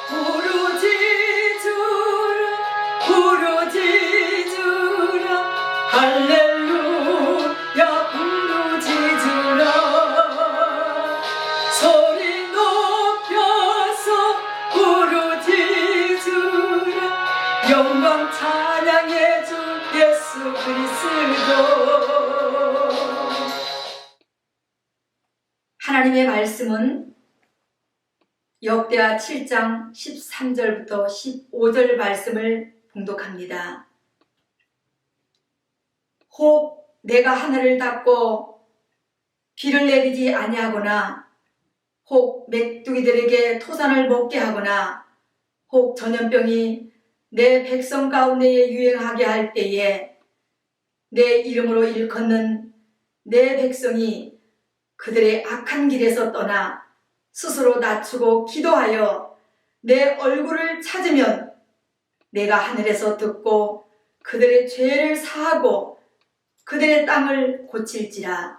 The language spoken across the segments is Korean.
부르짖으라 부르짖으라 할렐루야 부르짖으라 소리 높여서 부르짖으라 영광 찬양해 주 예수 그리스도. 하나님의 말씀은 역대하 7장 13절부터 15절 말씀을 봉독합니다. 혹 내가 하늘을 닫고 비를 내리지 아니하거나 혹 메뚜기들에게 토산을 먹게 하거나 혹 전염병이 내 백성 가운데에 유행하게 할 때에 내 이름으로 일컫는 내 백성이 그들의 악한 길에서 떠나 스스로 낮추고 기도하여 내 얼굴을 찾으면 내가 하늘에서 듣고 그들의 죄를 사하고 그들의 땅을 고칠지라.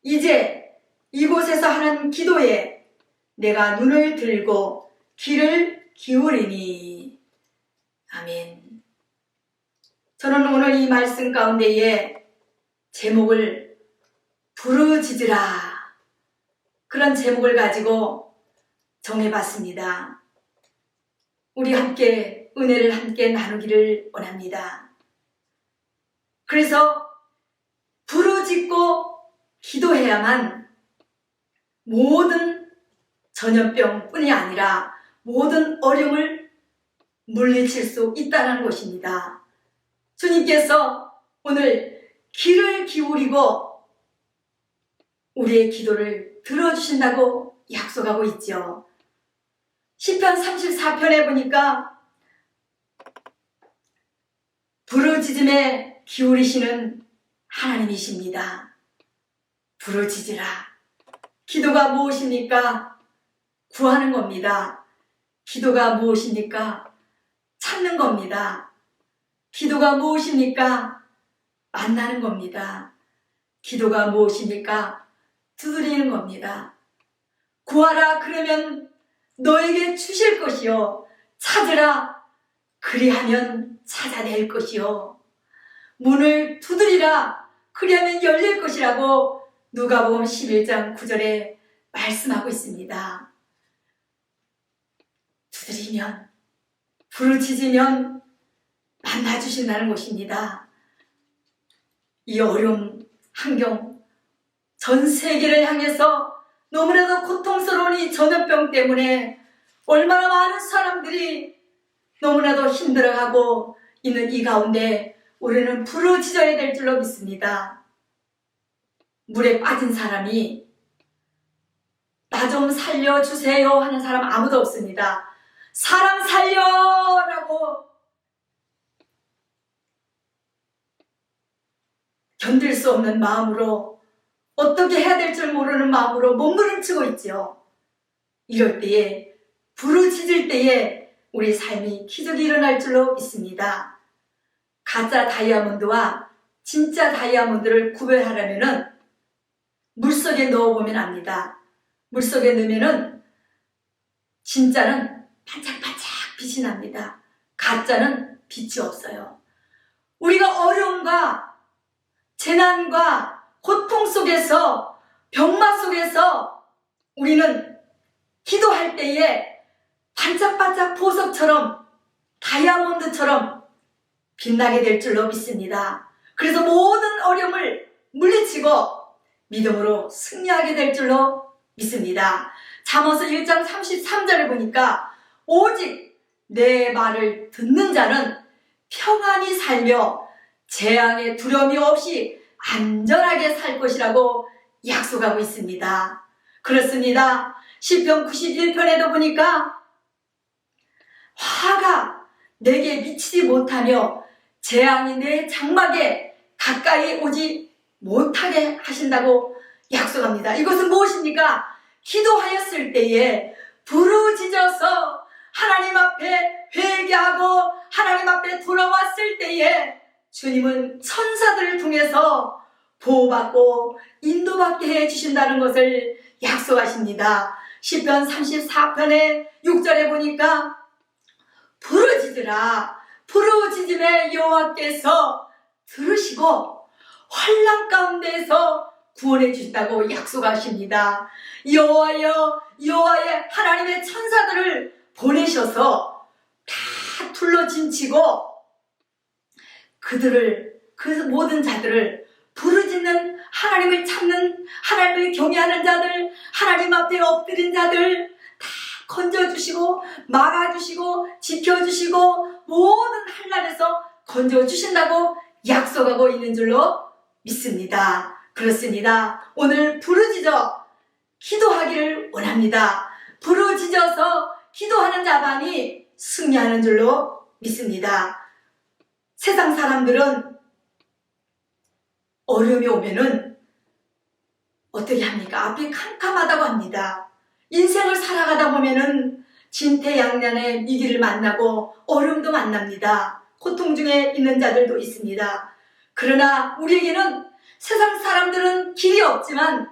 이제 이곳에서 하는 기도에 내가 눈을 들고 귀를 기울이니. 아멘. 저는 오늘 이 말씀 가운데에 제목을 부르짖으라, 그런 제목을 가지고 정해봤습니다. 우리 함께 은혜를 함께 나누기를 원합니다. 그래서 부르짖고 기도해야만 모든 전염병뿐이 아니라 모든 어려움을 물리칠 수 있다는 것입니다. 주님께서 오늘 귀를 기울이고 우리의 기도를 들어주신다고 약속하고 있죠. 시편 34편에 보니까 부르짖음에 기울이시는 하나님이십니다. 부르짖으라. 기도가 무엇입니까? 구하는 겁니다. 기도가 무엇입니까? 찾는 겁니다. 기도가 무엇입니까? 만나는 겁니다. 기도가 무엇입니까? 두드리는 겁니다. 구하라 그러면 너에게 주실 것이요, 찾으라 그리하면 찾아낼 것이요, 문을 두드리라 그리하면 열릴 것이라고 누가복음 11장 9절에 말씀하고 있습니다. 두드리면, 부르짖으면 만나주신다는 것입니다. 이 어려운 환경, 전 세계를 향해서 너무나도 고통스러운 이 전염병 때문에 얼마나 많은 사람들이 너무나도 힘들어하고 있는 이 가운데 우리는 부르짖어야 될 줄로 믿습니다. 물에 빠진 사람이 나 좀 살려주세요 하는 사람 아무도 없습니다. 사람 살려라고 견딜 수 없는 마음으로, 어떻게 해야 될 줄 모르는 마음으로 몸부림치고 있지요. 이럴 때에, 부르짖을 때에 우리 삶이 기적이 일어날 줄로 믿습니다. 가짜 다이아몬드와 진짜 다이아몬드를 구별하려면은 물속에 넣어보면 압니다. 물속에 넣으면은 진짜는 반짝반짝 빛이 납니다. 가짜는 빛이 없어요. 우리가 어려움과 재난과 고통 속에서, 병마 속에서 우리는 기도할 때에 반짝반짝 보석처럼, 다이아몬드처럼 빛나게 될 줄로 믿습니다. 그래서 모든 어려움을 물리치고 믿음으로 승리하게 될 줄로 믿습니다. 잠언서 1장 33절에 보니까 오직 내 말을 듣는 자는 평안히 살며 재앙의 두려움이 없이 안전하게 살 것이라고 약속하고 있습니다. 그렇습니다. 시편 91편에도 보니까 화가 내게 미치지 못하며 재앙이 내 장막에 가까이 오지 못하게 하신다고 약속합니다. 이것은 무엇입니까? 기도하였을 때에 부르짖어서 하나님 앞에 회개하고 하나님 앞에 돌아왔을 때에 주님은 천사들을 통해서 보호받고 인도받게 해주신다는 것을 약속하십니다. 시편 34편에 6절에 보니까 부르짖으라. 부르짖음에 여호와께서 들으시고 환난 가운데에서 구원해 주신다고 약속하십니다. 여호와의 하나님의 천사들을 보내셔서 다 둘러진치고 그 모든 자들을 부르짖는, 하나님을 찾는, 하나님을 경외하는 자들, 하나님 앞에 엎드린 자들 다 건져주시고 막아주시고 지켜주시고 모든 환난에서 건져주신다고 약속하고 있는 줄로 믿습니다. 그렇습니다. 오늘 부르짖어 기도하기를 원합니다. 부르짖어서 기도하는 자만이 승리하는 줄로 믿습니다. 세상 사람들은 어려움이 오면은 어떻게 합니까? 앞이 캄캄하다고 합니다. 인생을 살아가다 보면은 진퇴양난의 위기를 만나고 어려움도 만납니다. 고통 중에 있는 자들도 있습니다. 그러나 우리에게는, 세상 사람들은 길이 없지만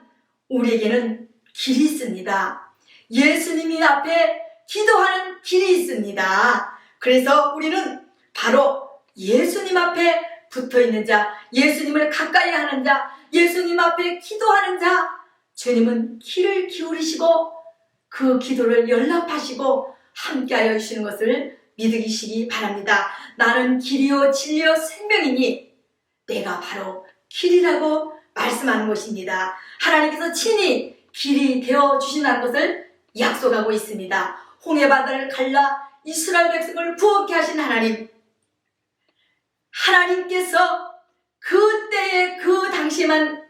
우리에게는 길이 있습니다. 예수님이 앞에 기도하는 길이 있습니다. 그래서 우리는 바로 예수님 앞에 붙어있는 자, 예수님을 가까이 하는 자, 예수님 앞에 기도하는 자, 주님은 귀를 기울이시고 그 기도를 연락하시고 함께하여 주시는 것을 믿으시기 바랍니다. 나는 길이요 진리요 생명이니 내가 바로 길이라고 말씀하는 것입니다. 하나님께서 친히 길이 되어 주신다는 것을 약속하고 있습니다. 홍해바다를 갈라 이스라엘 백성을 구원케 하신 하나님께서 그때의 그 당시만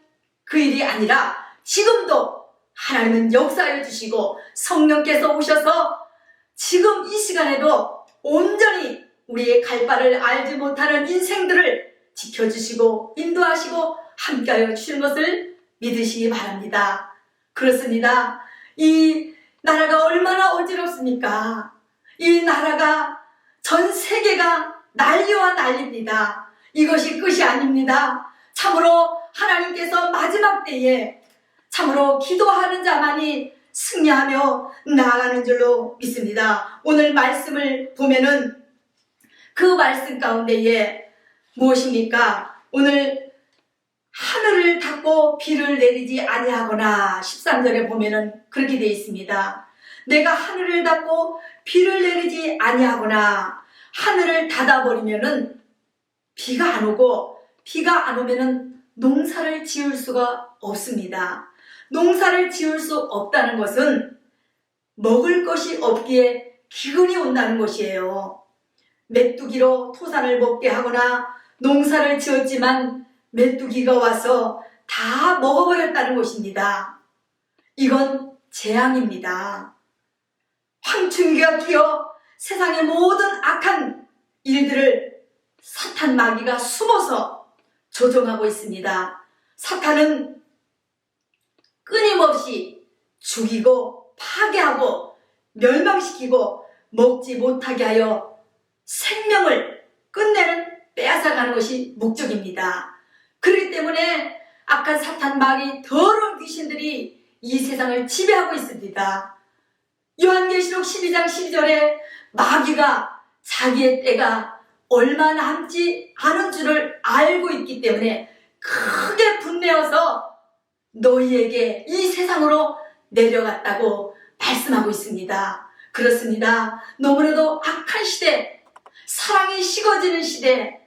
그 일이 아니라 지금도 하나님은 역사해 주시고 성령께서 오셔서 지금 이 시간에도 온전히 우리의 갈 바를 알지 못하는 인생들을 지켜주시고 인도하시고 함께하여 주시는 것을 믿으시기 바랍니다. 그렇습니다. 이 나라가 얼마나 어지럽습니까? 이 나라가, 전 세계가 난리와 난리입니다. 이것이 끝이 아닙니다. 참으로 하나님께서 마지막 때에 참으로 기도하는 자만이 승리하며 나아가는 줄로 믿습니다. 오늘 말씀을 보면은 그 말씀 가운데에 무엇입니까? 오늘 하늘을 닫고 비를 내리지 아니하거나 13절에 보면은 그렇게 되어 있습니다. 내가 하늘을 닫고 비를 내리지 아니하거나, 하늘을 닫아버리면은 비가 안 오고, 비가 안 오면은 농사를 지을 수가 없습니다. 농사를 지을 수 없다는 것은 먹을 것이 없기에 기근이 온다는 것이에요. 메뚜기로 토산을 먹게 하거나 농사를 지었지만 메뚜기가 와서 다 먹어버렸다는 것입니다. 이건 재앙입니다. 황충기가 끼어 세상의 모든 악한 일들을 사탄 마귀가 숨어서 조종하고 있습니다. 사탄은 끊임없이 죽이고 파괴하고 멸망시키고 먹지 못하게 하여 생명을 끝내는, 빼앗아가는 것이 목적입니다. 그렇기 때문에 악한 사탄 마귀 더러운 귀신들이 이 세상을 지배하고 있습니다. 요한계시록 12장 12절에 마귀가 자기의 때가 얼마 남지 않은 줄을 알고 있기 때문에 크게 분내어서 너희에게 이 세상으로 내려갔다고 말씀하고 있습니다. 그렇습니다. 너무나도 악한 시대, 사랑이 식어지는 시대,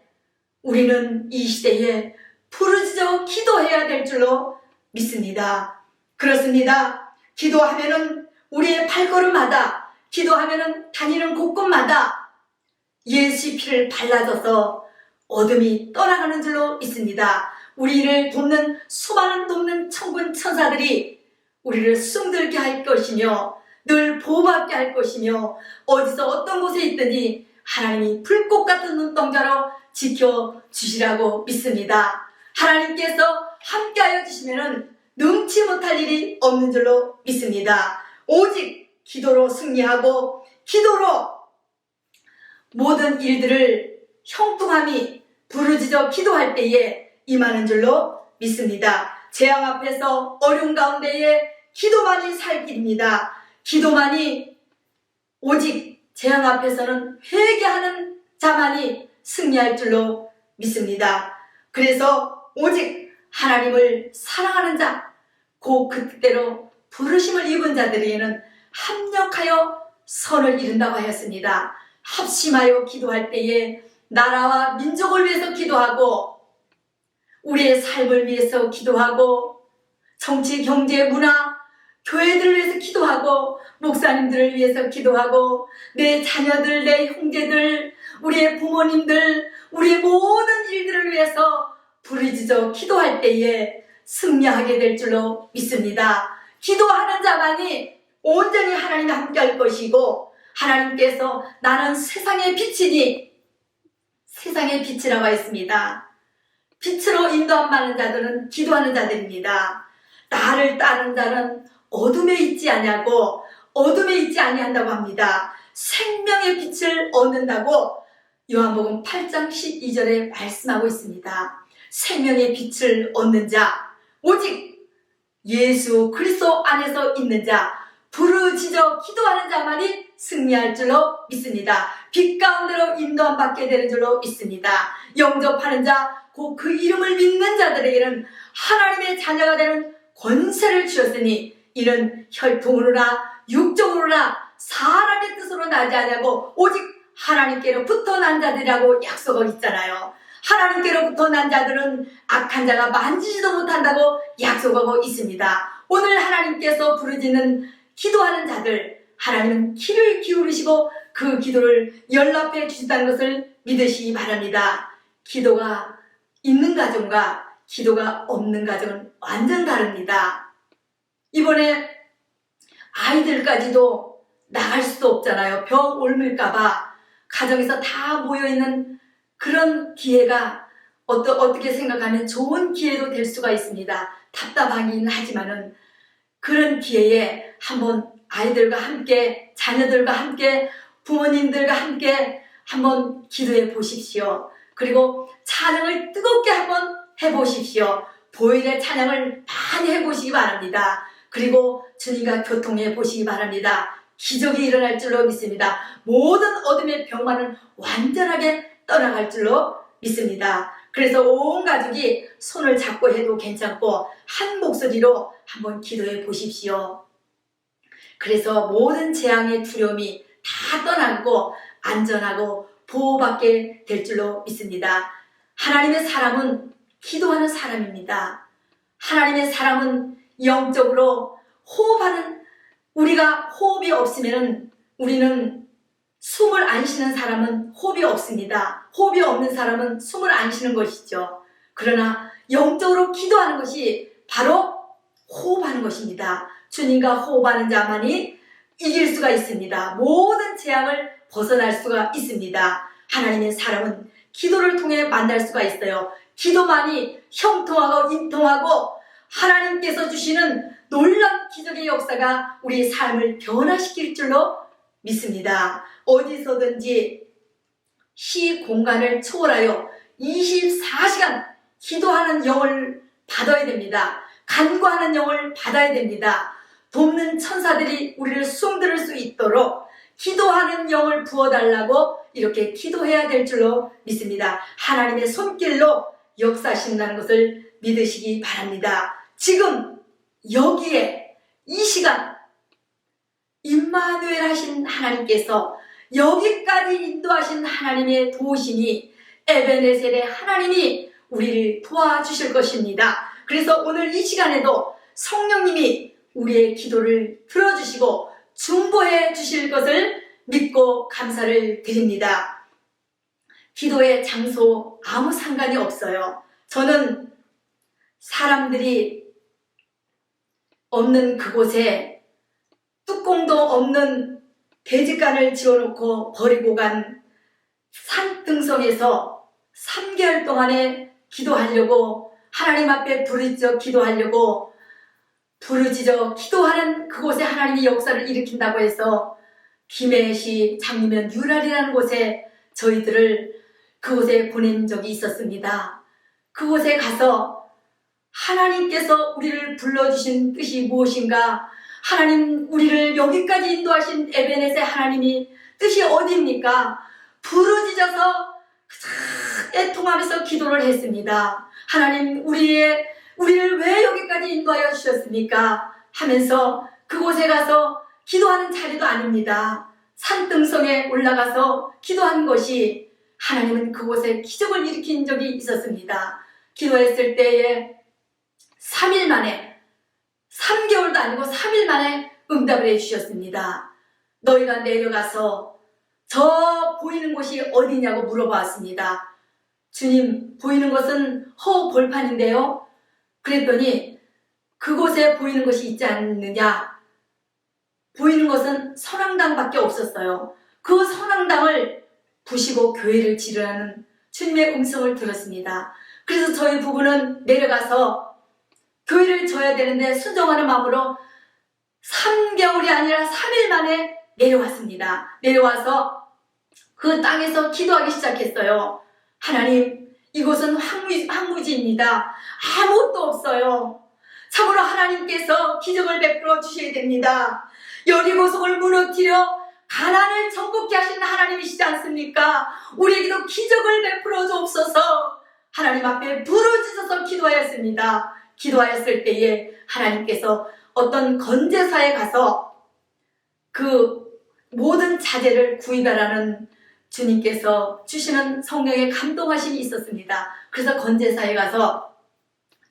우리는 이 시대에 부르짖어 기도해야 될 줄로 믿습니다. 그렇습니다. 기도하면은 우리의 발걸음마다, 기도하면은 다니는 곳곳마다 예수의 피를 발라줘서 어둠이 떠나가는 줄로 믿습니다. 우리를 돕는 수많은 돕는 천군 천사들이 우리를 숨들게 할 것이며 늘 보호받게 할 것이며 어디서 어떤 곳에 있든지 하나님이 불꽃 같은 눈동자로 지켜주시라고 믿습니다. 하나님께서 함께하여 주시면 능치 못할 일이 없는 줄로 믿습니다. 오직 기도로 승리하고 기도로 모든 일들을 형통함이 부르짖어 기도할 때에 임하는 줄로 믿습니다. 재앙 앞에서 어려운 가운데에 기도만이 살 길입니다. 기도만이 오직 재앙 앞에서는 회개하는 자만이 승리할 줄로 믿습니다. 그래서 오직 하나님을 사랑하는 자, 곧 그때로 부르심을 입은 자들에게는 합력하여 선을 이룬다고 하였습니다. 합심하여 기도할 때에 나라와 민족을 위해서 기도하고 우리의 삶을 위해서 기도하고 정치, 경제, 문화, 교회들을 위해서 기도하고 목사님들을 위해서 기도하고 내 자녀들, 내 형제들, 우리의 부모님들, 우리의 모든 일들을 위해서 부르짖어 기도할 때에 승리하게 될 줄로 믿습니다. 기도하는 자만이 온전히 하나님과 함께 할 것이고 하나님께서 나는 세상의 빛이니 세상의 빛이라고 했습니다. 빛으로 인도함 받는 자들은 기도하는 자들입니다. 나를 따르는 자는 어둠에 있지 아니하고 어둠에 있지 아니한다고 합니다. 생명의 빛을 얻는다고 요한복음 8장 12절에 말씀하고 있습니다. 생명의 빛을 얻는 자, 오직 예수 그리스도 안에서 있는 자, 부르짖어 기도하는 자만이 승리할 줄로 믿습니다. 빛 가운데로 인도함 받게 되는 줄로 믿습니다. 영접하는 자, 곧 그 이름을 믿는 자들에게는 하나님의 자녀가 되는 권세를 주셨으니 이는 혈통으로나 육적으로나 사람의 뜻으로 나지 아니하고 오직 하나님께로부터 난 자들이라고 약속하고 있잖아요. 하나님께로부터 난 자들은 악한 자가 만지지도 못한다고 약속하고 있습니다. 오늘 하나님께서 부르짖는 기도하는 자들, 하나님은 귀를 기울이시고 그 기도를 연락해 주신다는 것을 믿으시기 바랍니다. 기도가 있는 가정과 기도가 없는 가정은 완전 다릅니다. 이번에 아이들까지도 나갈 수도 없잖아요. 병 옮을까봐 가정에서 다 모여있는 그런 기회가 어떻게 생각하면 좋은 기회도 될 수가 있습니다. 답답하긴 하지만은 그런 기회에 한번 아이들과 함께, 자녀들과 함께, 부모님들과 함께 한번 기도해 보십시오. 그리고 찬양을 뜨겁게 한번 해보십시오. 보일의 찬양을 많이 해보시기 바랍니다. 그리고 주님과 교통해 보시기 바랍니다. 기적이 일어날 줄로 믿습니다. 모든 어둠의 병만은 완전하게 떠나갈 줄로 믿습니다. 그래서 온 가족이 손을 잡고 해도 괜찮고 한 목소리로 한번 기도해 보십시오. 그래서 모든 재앙의 두려움이 다 떠나고 안전하고 보호받게 될 줄로 믿습니다. 하나님의 사람은 기도하는 사람입니다. 하나님의 사람은 영적으로 호흡하는, 우리가 호흡이 없으면 우리는 숨을 안 쉬는 사람은 호흡이 없습니다. 호흡이 없는 사람은 숨을 안 쉬는 것이죠. 그러나 영적으로 기도하는 것이 바로 호흡하는 것입니다. 주님과 호흡하는 자만이 이길 수가 있습니다. 모든 재앙을 벗어날 수가 있습니다. 하나님의 사람은 기도를 통해 만날 수가 있어요. 기도만이 형통하고 인통하고 하나님께서 주시는 놀라운 기적의 역사가 우리의 삶을 변화시킬 줄로 믿습니다. 어디서든지 시 공간을 초월하여 24시간 기도하는 영을 받아야 됩니다. 간구하는 영을 받아야 됩니다. 돕는 천사들이 우리를 숨들을 수 있도록 기도하는 영을 부어달라고 이렇게 기도해야 될 줄로 믿습니다. 하나님의 손길로 역사하신다는 것을 믿으시기 바랍니다. 지금 여기에 이 시간 임마누엘 하신 하나님께서 여기까지 인도하신 하나님의 도우심이 에베네셀의 하나님이 우리를 도와주실 것입니다. 그래서 오늘 이 시간에도 성령님이 우리의 기도를 들어주시고 중보해 주실 것을 믿고 감사를 드립니다. 기도의 장소 아무 상관이 없어요. 저는 사람들이 없는 그곳에 뚜껑도 없는 대지간을 지어놓고 버리고 간 산등성에서 3개월 동안에 기도하려고 하나님 앞에 부르짖어 기도하려고 부르짖어 기도하는 그곳에 하나님이 역사를 일으킨다고 해서 김해시 장리면 유랄이라는 곳에 저희들을 그곳에 보낸 적이 있었습니다. 그곳에 가서 하나님께서 우리를 불러주신 뜻이 무엇인가, 하나님 우리를 여기까지 인도하신 에베네세 하나님이 뜻이 어디입니까? 부르짖어서 애통하면서 기도를 했습니다. 하나님 우리를 왜 여기까지 인도하여 주셨습니까? 하면서 그곳에 가서 기도하는 자리도 아닙니다. 산등성에 올라가서 기도한 것이 하나님은 그곳에 기적을 일으킨 적이 있었습니다. 기도했을 때에 3일 만에 3개월도 아니고 3일 만에 응답을 해주셨습니다. 너희가 내려가서 저 보이는 곳이 어디냐고 물어봤습니다. 주님, 보이는 것은 허벌판인데요. 그랬더니 그곳에 보이는 것이 있지 않느냐. 보이는 것은 선왕당밖에 없었어요. 그 선왕당을 부시고 교회를 지르라는 주님의 음성을 들었습니다. 그래서 저희 부부는 내려가서 교회를 져야 되는데 순종하는 마음으로 3개월이 아니라 3일 만에 내려왔습니다. 내려와서 그 땅에서 기도하기 시작했어요. 하나님, 이곳은 황무지입니다. 아무것도 없어요. 참으로 하나님께서 기적을 베풀어 주셔야 됩니다. 여리고성을 무너뜨려 가난을 정복케 하신 하나님이시지 않습니까? 우리에게도 기적을 베풀어 주옵소서. 하나님 앞에 부르짖어서 기도하였습니다. 기도하였을 때에 하나님께서 어떤 건제사에 가서 그 모든 자재를 구입하라는 주님께서 주시는 성령의 감동하심이 있었습니다. 그래서 건제사에 가서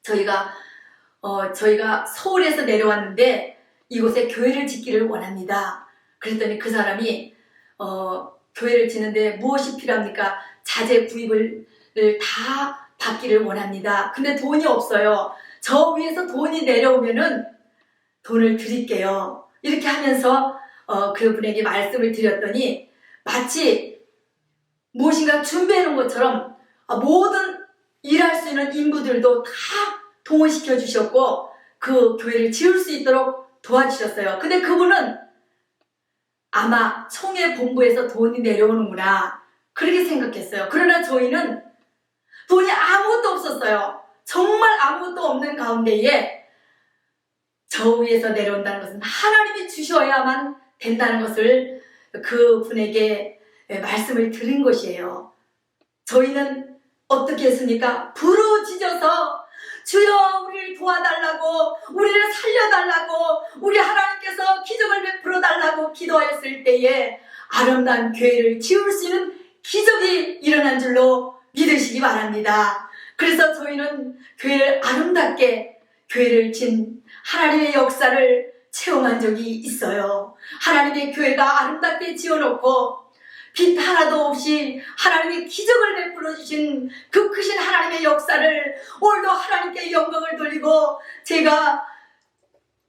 저희가 서울에서 내려왔는데 이곳에 교회를 짓기를 원합니다. 그랬더니 그 사람이 교회를 짓는데 무엇이 필요합니까? 자재 구입을 다 받기를 원합니다. 근데 돈이 없어요. 저 위에서 돈이 내려오면은 돈을 드릴게요. 이렇게 하면서 그분에게 말씀을 드렸더니 마치 무엇인가 준비해 놓은 것처럼 모든 일할 수 있는 인부들도 다 동원시켜 주셨고 그 교회를 지을 수 있도록 도와주셨어요. 근데 그분은 아마 총회 본부에서 돈이 내려오는구나 그렇게 생각했어요. 그러나 저희는 돈이 아무것도 없었어요. 정말 아무것도 없는 가운데에 저 위에서 내려온다는 것은 하나님이 주셔야만 된다는 것을 그분에게 말씀을 드린 것이에요. 저희는 어떻게 했습니까? 부르짖어서 주여 우리를 도와달라고, 우리를 살려달라고, 우리 하나님께서 기적을 베풀어 달라고 기도하였을 때에 아름다운 교회를 지을 수 있는 기적이 일어난 줄로 믿으시기 바랍니다. 그래서 저희는 교회를 아름답게 교회를 진 하나님의 역사를 체험한 적이 있어요. 하나님의 교회가 아름답게 지어놓고 빛 하나도 없이 하나님의 기적을 베풀어 주신 그 크신 하나님의 역사를 오늘도 하나님께 영광을 돌리고 제가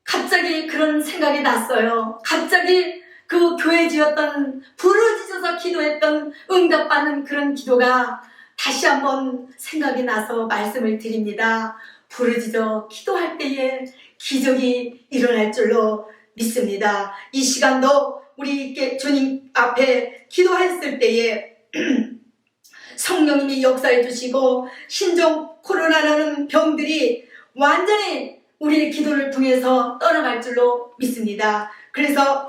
갑자기 그런 생각이 났어요. 갑자기 그 교회 지었던 부르짖어서 기도했던 응답받는 그런 기도가 다시 한번 생각이 나서 말씀을 드립니다. 부르짖어 기도할 때에 기적이 일어날 줄로 믿습니다. 이 시간도 우리 주님 앞에 기도했을 때에 성령님이 역사해 주시고 신종 코로나라는 병들이 완전히 우리의 기도를 통해서 떠나갈 줄로 믿습니다. 그래서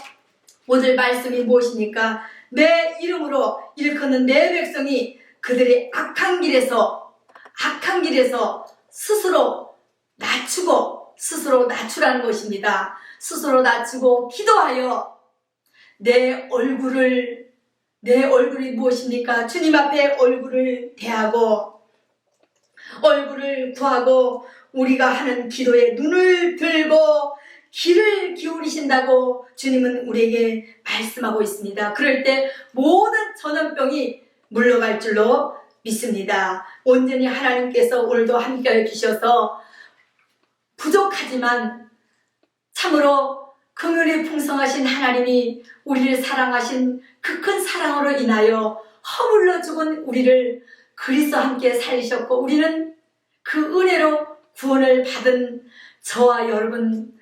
오늘 말씀이 무엇입니까? 내 이름으로 일컫는 내 백성이 그들의 악한 길에서 스스로 낮추라는 것입니다. 스스로 낮추고 기도하여 내 얼굴이 무엇입니까? 주님 앞에 얼굴을 대하고 얼굴을 구하고 우리가 하는 기도에 눈을 들고 귀를 기울이신다고 주님은 우리에게 말씀하고 있습니다. 그럴 때 모든 전염병이 물러갈 줄로 믿습니다. 온전히 하나님께서 오늘도 함께해 주셔서 부족하지만 참으로 긍휼이 풍성하신 하나님이 우리를 사랑하신 그 큰 사랑으로 인하여 허물러 죽은 우리를 그리스도와 함께 살리셨고 우리는 그 은혜로 구원을 받은 저와 여러분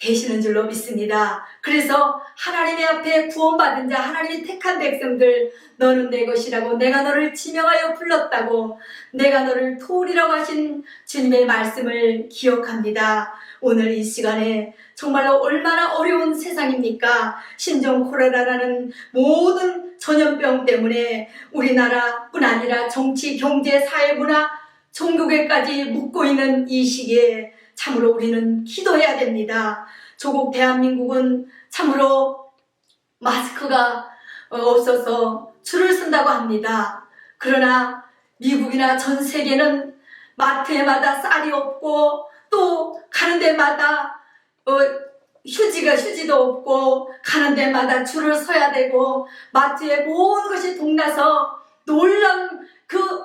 계시는 줄로 믿습니다. 그래서 하나님의 앞에 구원받은 자, 하나님이 택한 백성들, 너는 내 것이라고 내가 너를 지명하여 불렀다고, 내가 너를 도우리라고 하신 주님의 말씀을 기억합니다. 오늘 이 시간에 정말로 얼마나 어려운 세상입니까? 신종 코로나라는 모든 전염병 때문에 우리나라뿐 아니라 정치, 경제, 사회, 문화, 종교계까지 묻고 있는 이 시기에 참으로 우리는 기도해야 됩니다. 조국 대한민국은 참으로 마스크가 없어서 줄을 쓴다고 합니다. 그러나 미국이나 전 세계는 마트에마다 쌀이 없고 또 가는 데마다 휴지도 없고 가는 데마다 줄을 서야 되고 마트에 모든 것이 동나서 놀란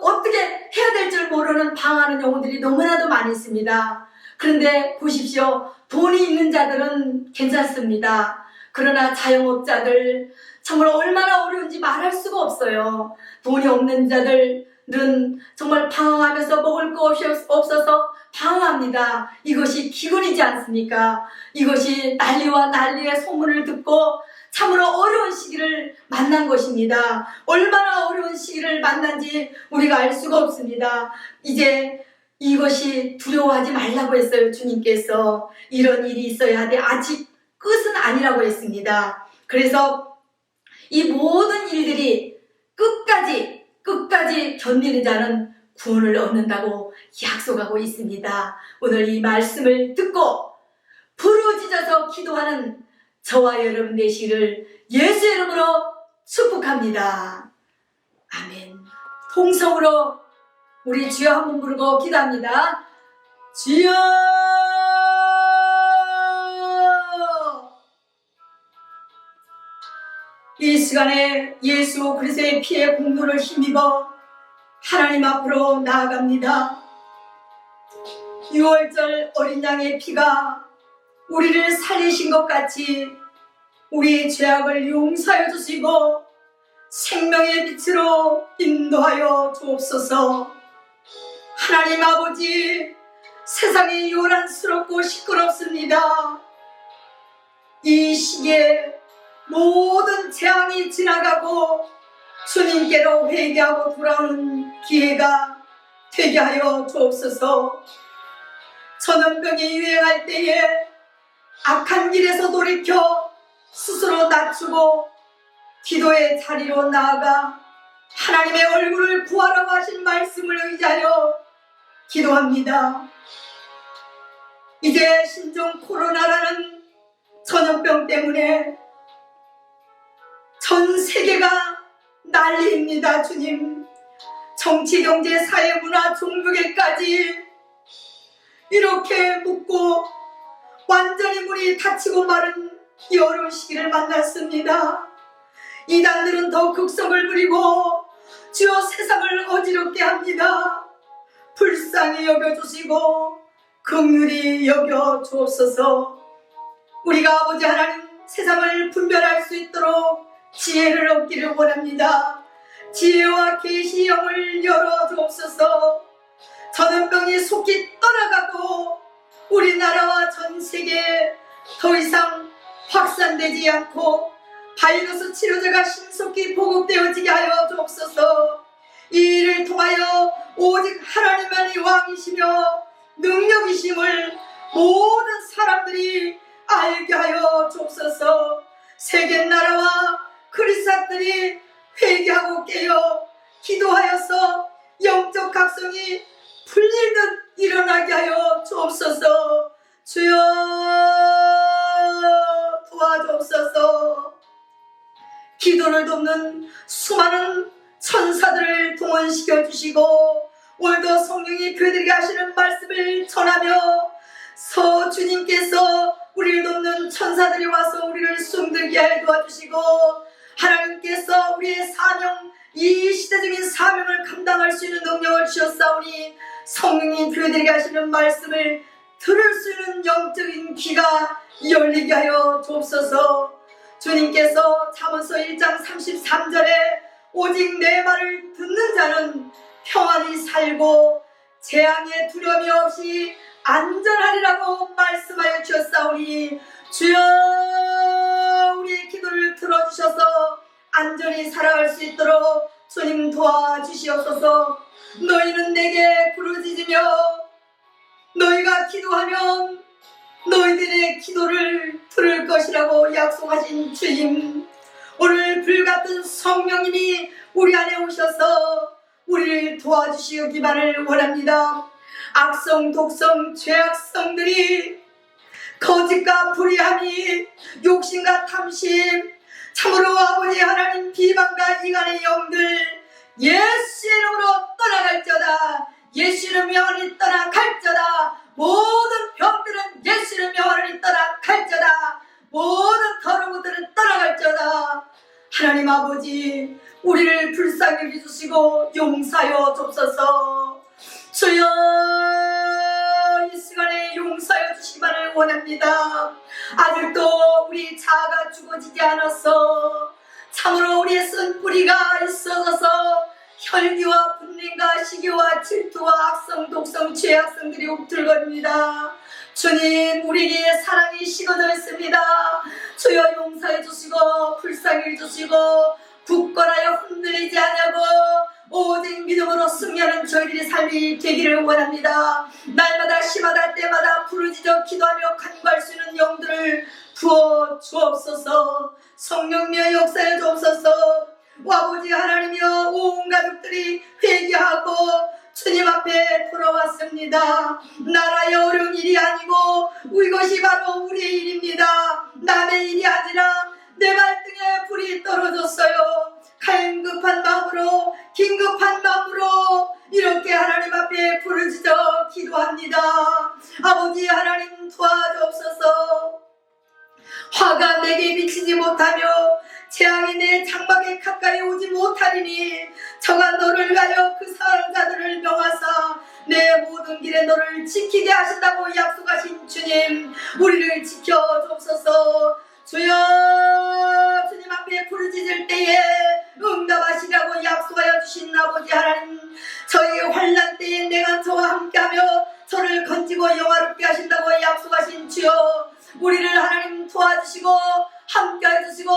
어떻게 해야 될 줄 모르는 방황하는 영혼들이 너무나도 많이 있습니다. 그런데 보십시오. 돈이 있는 자들은 괜찮습니다. 그러나 자영업자들 정말 얼마나 어려운지 말할 수가 없어요. 돈이 없는 자들은 정말 방황하면서 먹을 거 없어서 방황합니다. 이것이 기근이지 않습니까? 이것이 난리와 난리의 소문을 듣고 참으로 어려운 시기를 만난 것입니다. 얼마나 어려운 시기를 만난지 우리가 알 수가 없습니다. 이제 이것이 두려워하지 말라고 했어요. 주님께서 이런 일이 있어야 돼. 아직 끝은 아니라고 했습니다. 그래서 이 모든 일들이 끝까지 견디는 자는 구원을 얻는다고 약속하고 있습니다. 오늘 이 말씀을 듣고 부르짖어서 기도하는 저와 여러분 되시기를 예수의 이름으로 축복합니다. 아멘. 통성으로 우리 주여 한번 부르고 기도합니다. 주여! 이 시간에 예수 그리스도의 피의 공로를 힘입어 하나님 앞으로 나아갑니다. 6월절 어린 양의 피가 우리를 살리신 것 같이 우리의 죄악을 용서하여 주시고 생명의 빛으로 인도하여 주옵소서. 하나님 아버지, 세상이 요란스럽고 시끄럽습니다. 이 시기에 모든 재앙이 지나가고 주님께로 회개하고 돌아오는 기회가 되게 하여 주옵소서. 전염병이 유행할 때에 악한 길에서 돌이켜 스스로 낮추고 기도의 자리로 나아가 하나님의 얼굴을 구하라고 하신 말씀을 의지하여 기도합니다. 이제 신종 코로나라는 전염병 때문에 전 세계가 난리입니다. 주님, 정치, 경제, 사회, 문화, 종교계까지 이렇게 묻고 완전히 문이 닫히고 마른 이 어려운 시기를 만났습니다. 이단들은 더 극성을 부리고 주여 세상을 어지럽게 합니다. 불쌍히 여겨주시고 긍휼히 여겨주옵소서. 우리가 아버지 하나님 세상을 분별할 수 있도록 지혜를 얻기를 원합니다. 지혜와 계시 영을 열어주옵소서. 전염병이 속히 떠나가고 우리나라와 전 세계에 더 이상 확산되지 않고 바이러스 치료제가 신속히 보급되어지게 하여 주옵소서. 이 일을 통하여 오직 하나님만이 왕이시며 능력이심을 모든 사람들이 알게 하여 주옵소서. 세계 나라와 그리스도인들이 회개하고 깨어 기도하여서 영적 각성이 풀리듯 일어나게 하여 주옵소서. 주여 도와주옵소서. 기도를 돕는 수많은 천사들을 동원시켜 주시고 오늘도 성령이 교회들에게 하시는 말씀을 전하며 주님께서 우리를 돕는 천사들이 와서 우리를 숨들게 하여 도와주시고 하나님께서 우리의 사명, 이 시대적인 사명을 감당할 수 있는 능력을 주셨사오니 성령이 교회들에게 하시는 말씀을 들을 수 있는 영적인 귀가 열리게 하여 주옵소서. 주님께서 잠언서 1장 33절에 오직 내 말을 듣는 자는 평안히 살고 재앙에 두려움이 없이 안전하리라고 말씀하여 주셨사오니 주여 우리의 기도를 들어주셔서 안전히 살아갈 수 있도록 주님 도와주시옵소서. 너희는 내게 부르짖으며 너희가 기도하면 너희들의 기도를 들을 것이라고 약속하신 주님, 오늘 불같은 성령님이 우리 안에 오셔서 우리를 도와주시기만을 원합니다. 악성, 독성, 죄악성들이 거짓과 불의함이 욕심과 탐심, 참으로 아버지 하나님 비방과 이간의 영들 예수 이름으로 떠나갈지어다. 예수 이름 명하니 떠나갈지어다. 모든 병들은 예수 이름 명하니 떠나갈지어다. 모든 더러운 것들은 떠나갈지어다. 하나님 아버지 우리를 불쌍히 여기주시고 용서하여 줍소서. 주여 이 시간에 용서하여 주시기만을 원합니다. 아직도 우리 자아가 죽어지지 않았어. 참으로 우리의 쓴 뿌리가 있어서 혈기와 분냄과 시기와 질투와 악성, 독성, 죄악성들이 옥들거립니다. 주님 우리에게 사랑이 식어져 있습니다. 주여 용서해 주시고 불쌍히 주시고 굳건하여 흔들리지 않냐고 오직 믿음으로 승리하는 저희들의 삶이 되기를 원합니다. 날마다 시마다 때마다 부르짖어 기도하며 간구할 수 있는 영들을 부어 주옵소서. 성령님의 역사에 주옵소서. 아버지 하나님이여 온 가족들이 회개하고 주님 앞에 돌아왔습니다. 나라의 어려운 일이 아니고 이것이 바로 우리의 일입니다. 남의 일이 아니라 내 발등에 불이 떨어졌어요. 긴급한 마음으로 이렇게 하나님 앞에 부르짖어 기도합니다. 아버지 하나님 도와주옵소서. 화가 내게 비치지 못하며 재앙이 내 장막에 가까이 오지 못하리니 저가 너를 위하여 그 사랑자들을 명하사 내 모든 길에 너를 지키게 하신다고 약속하신 주님, 우리를 지켜주옵소서. 주여 주님 앞에 부르짖을 때에 응답하시라고 약속하여 주신 아버지 하나님, 저희의 환난 때에 내가 저와 함께하며 저를 건지고 영화롭게 하신다고 약속하신 주여, 우리를 하나님 도와주시고 함께해 주시고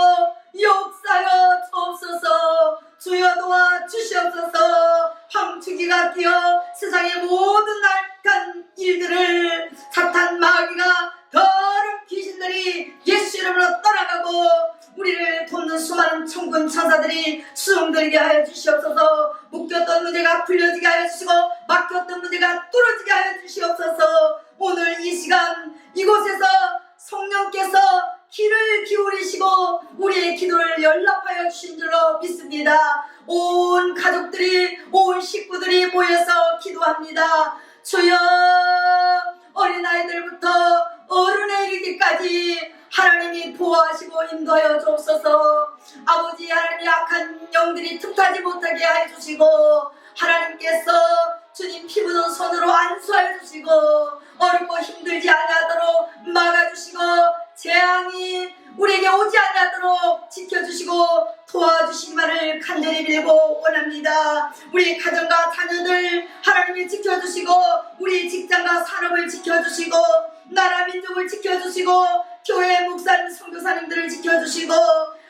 역사하여 주옵소서. 주여 도와주시옵소서. 황추기가 뛰어 세상의 모든 악한 일들을 사탄 마귀가 더러운 귀신들이 예수 이름으로 떠나가고 우리를 돕는 수많은 천군 천사들이 수용되게 하여 주시옵소서. 묶였던 문제가 풀려지게 하여 주시고 막혔던 문제가 뚫어지게 하여 주시옵소서. 오늘 이 시간 이곳에서 성령께서 귀를 기울이시고 우리의 기도를 연락하여 주신 줄로 믿습니다. 온 가족들이 온 식구들이 모여서 기도합니다. 주여 어린아이들부터 어른에 이르기까지 하나님이 보호하시고 인도하여 주옵소서. 아버지 하나님 악한 영들이 틈타지 못하게 하여 주시고 하나님께서 주님 피 묻은 손으로 안수하여 주시고 어렵고 힘들지 아니하도록 막아주시고 재앙이 우리에게 오지 아니하도록 지켜주시고 도와주시기만을 간절히 빌고 원합니다. 우리 가정과 자녀들 하나님이 지켜주시고 우리 직장과 산업을 지켜주시고 나라 민족을 지켜주시고 교회 목사님 선교사님들을 지켜주시고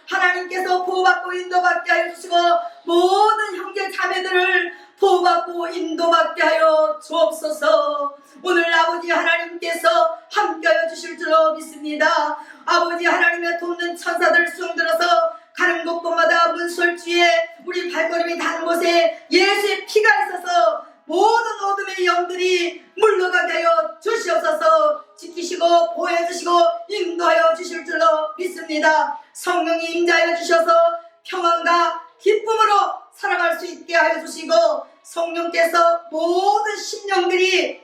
하나님께서 보호받고 인도받게 하여 주시고 모든 형제 자매들을 보호받고 인도받게 하여 주옵소서. 오늘 아버지 하나님께서 함께하여 주실 줄로 믿습니다. 아버지 하나님의 돕는 천사들 수용들어서 가는 곳곳마다 문설주에 우리 발걸음이 닿는 곳에 예수의 피가 있어서 모든 어둠의 영들이 물러가게 하여 주시옵소서. 지키시고 보호해 주시고 인도하여 주실 줄로 믿습니다. 성령이 임재하여 주셔서 평안과 기쁨으로 살아갈 수 있게 하여 주시고 성령께서 모든 심령들이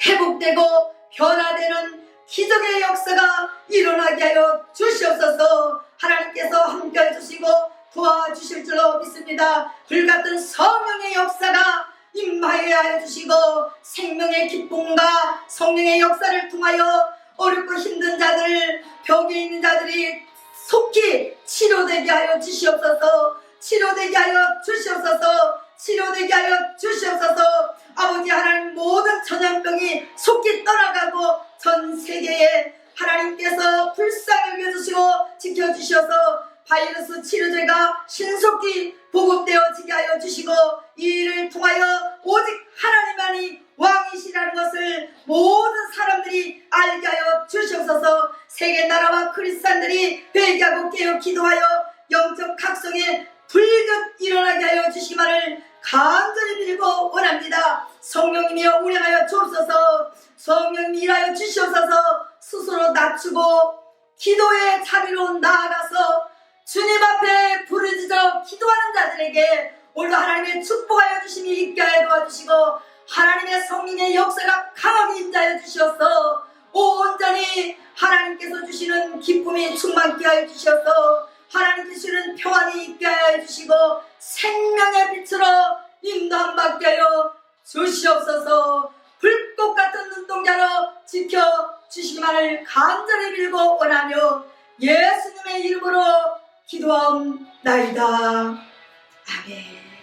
회복되고 변화되는 기적의 역사가 일어나게 하여 주시옵소서. 하나님께서 함께해 주시고 도와주실 줄로 믿습니다. 불같은 성령의 역사가 임하게 하여 주시고 생명의 기쁨과 성령의 역사를 통하여 어렵고 힘든 자들, 벽에 있는 자들이 속히 치료되게 하여 주시옵소서. 치료되게 하여 주시옵소서. 치료되게 하여 주시옵소서. 아버지 하나님 모든 전염병이 속히 떠나가고 전 세계에 하나님께서 불쌍히 여겨주시고 지켜주셔서 바이러스 치료제가 신속히 보급되어지게 하여 주시고 이 일을 통하여 오직 하나님만이 왕이시라는 것을 모든 사람들이 알게 하여 주시옵소서. 세계 나라와 크리스찬들이 회개하고 깨어 기도하여 영적 각성에 불급 일어나게 하여 주시기만을 간절히 빌고 원합니다. 성령님이여 운행하여 주옵소서. 성령님 일하여 주시옵소서. 스스로 낮추고 기도의 자리로 나아가서 주님 앞에 부르짖어 기도하는 자들에게 오늘도 하나님의 축복하여 주심이 있게 하여 도와주시고 하나님의 성령의 역사가 강하게 임하여 주시옵소서. 온전히 하나님께서 주시는 기쁨이 충만케 하여 주시옵소서. 하나님 주시는 평안이 있게 하여 주시고 생명의 빛으로 인도함 받게 하여 주시옵소서. 불꽃 같은 눈동자로 지켜주시기만을 간절히 빌고 원하며 예수님의 이름으로 기도하옵나이다. 아멘.